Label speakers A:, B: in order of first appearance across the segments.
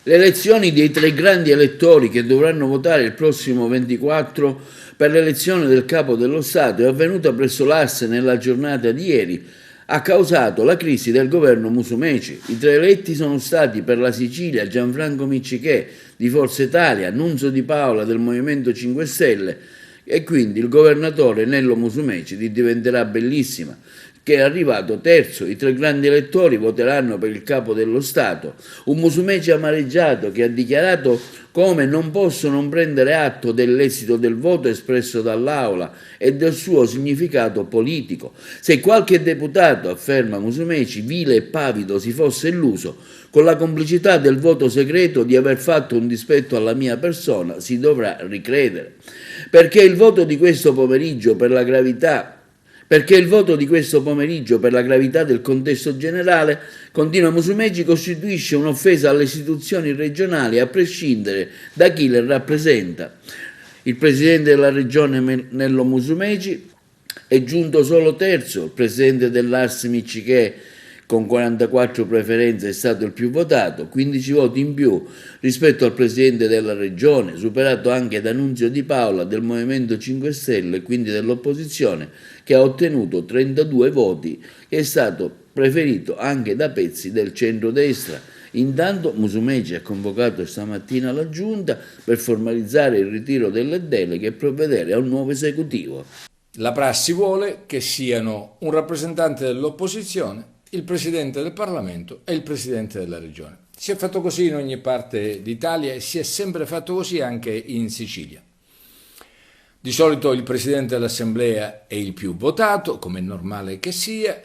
A: Le elezioni dei 3 grandi elettori che dovranno votare il prossimo 24 per l'elezione del Capo dello Stato è avvenuta presso l'Asse nella giornata di ieri, ha causato la crisi del governo Musumeci. I 3 eletti sono stati per la Sicilia Gianfranco Miccichè di Forza Italia, Nunzio Di Paola del Movimento 5 Stelle e quindi il governatore Nello Musumeci diventerà Bellissima, che è arrivato terzo. I 3 grandi elettori voteranno per il Capo dello Stato. Un Musumeci amareggiato che ha dichiarato come non posso non prendere atto dell'esito del voto espresso dall'Aula e del suo significato politico. Se qualche deputato, afferma Musumeci, vile e pavido si fosse illuso con la complicità del voto segreto di aver fatto un dispetto alla mia persona, si dovrà ricredere. Perché il voto di questo pomeriggio per la gravità del contesto generale, continua Musumeci, costituisce un'offesa alle istituzioni regionali a prescindere da chi le rappresenta. Il presidente della regione Nello Musumeci è giunto solo terzo, il presidente dell'Ars Miccichè con 44 preferenze è stato il più votato, 15 voti in più rispetto al presidente della regione, superato anche da Nunzio Di Paola del Movimento 5 Stelle e quindi dell'opposizione, che ha ottenuto 32 voti e è stato preferito anche da pezzi del centrodestra. Intanto Musumeci ha convocato stamattina la Giunta per formalizzare il ritiro delle deleghe e provvedere a un nuovo esecutivo.
B: La prassi vuole che siano un rappresentante dell'opposizione, il Presidente del Parlamento e il Presidente della Regione. Si è fatto così in ogni parte d'Italia e si è sempre fatto così anche in Sicilia. Di solito il Presidente dell'Assemblea è il più votato, come è normale che sia,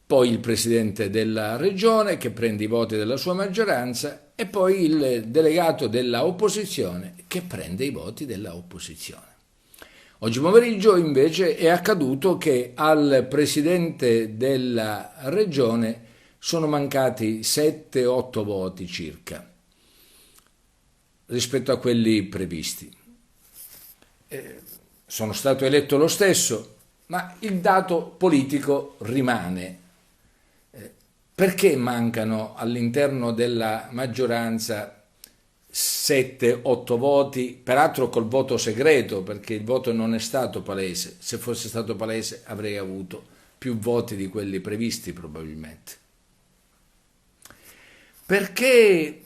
B: poi il Presidente della Regione che prende i voti della sua maggioranza e poi il delegato della opposizione che prende i voti della opposizione. Oggi pomeriggio invece è accaduto che al Presidente della Regione sono mancati 7-8 voti circa rispetto a quelli previsti. Sono stato eletto lo stesso, ma il dato politico rimane. Perché mancano all'interno della maggioranza 7-8 voti, peraltro col voto segreto, perché il voto non è stato palese? Se fosse stato palese avrei avuto più voti di quelli previsti probabilmente. Perché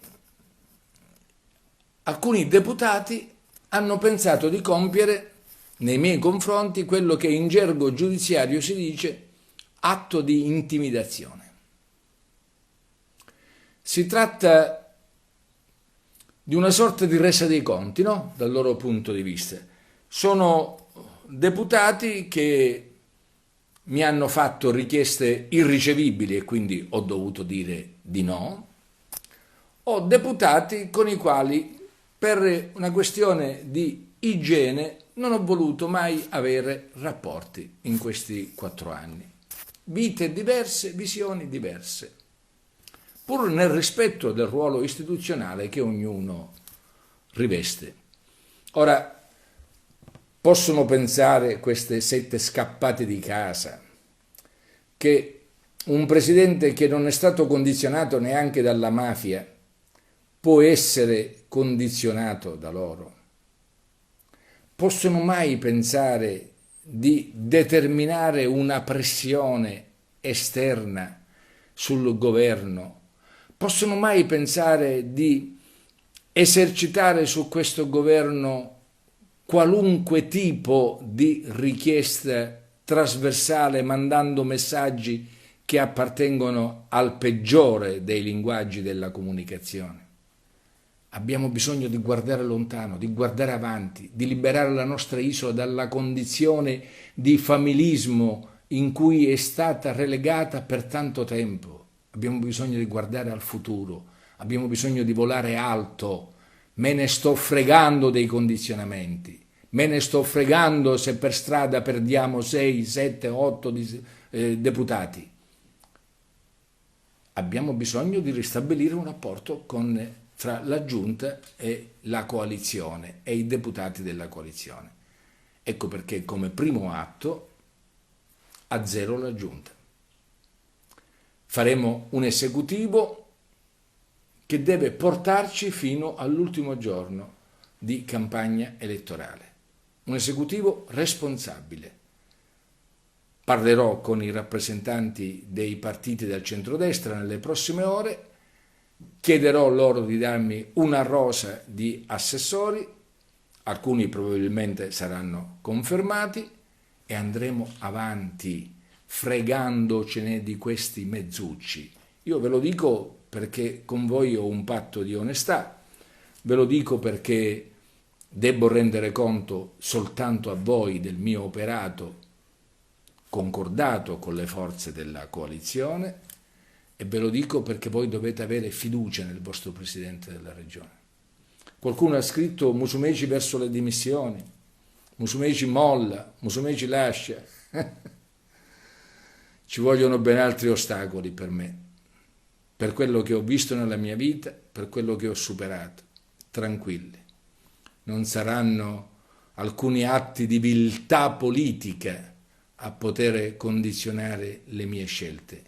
B: alcuni deputati hanno pensato di compiere nei miei confronti quello che in gergo giudiziario si dice atto di intimidazione. Si tratta di una sorta di resa dei conti, no? Dal loro punto di vista. Sono deputati che mi hanno fatto richieste irricevibili e quindi ho dovuto dire di no, o deputati con i quali per una questione di igiene non ho voluto mai avere rapporti in questi 4 anni. Vite diverse, visioni diverse, pur nel rispetto del ruolo istituzionale che ognuno riveste. Ora, possono pensare queste 7 scappate di casa che un presidente che non è stato condizionato neanche dalla mafia può essere condizionato da loro? Possono mai pensare di determinare una pressione esterna sul governo? Possono mai pensare di esercitare su questo governo qualunque tipo di richiesta trasversale, mandando messaggi che appartengono al peggiore dei linguaggi della comunicazione? Abbiamo bisogno di guardare lontano, di guardare avanti, di liberare la nostra isola dalla condizione di familismo in cui è stata relegata per tanto tempo. Abbiamo bisogno di guardare al futuro, abbiamo bisogno di volare alto. Me ne sto fregando dei condizionamenti, me ne sto fregando se per strada perdiamo 6, 7, 8 deputati. Abbiamo bisogno di ristabilire un rapporto fra la Giunta e la coalizione e i deputati della coalizione. Ecco perché come primo atto azzero la Giunta. Faremo un esecutivo che deve portarci fino all'ultimo giorno di campagna elettorale. Un esecutivo responsabile. Parlerò con i rappresentanti dei partiti del centrodestra nelle prossime ore, chiederò loro di darmi una rosa di assessori, alcuni probabilmente saranno confermati, e andremo avanti fregandocene di questi mezzucci. Io ve lo dico perché con voi ho un patto di onestà, ve lo dico perché devo rendere conto soltanto a voi del mio operato concordato con le forze della coalizione, e ve lo dico perché voi dovete avere fiducia nel vostro Presidente della Regione. Qualcuno ha scritto Musumeci verso le dimissioni, Musumeci molla, Musumeci lascia. Ci vogliono ben altri ostacoli per me, per quello che ho visto nella mia vita, per quello che ho superato. Tranquilli, non saranno alcuni atti di viltà politica a poter condizionare le mie scelte.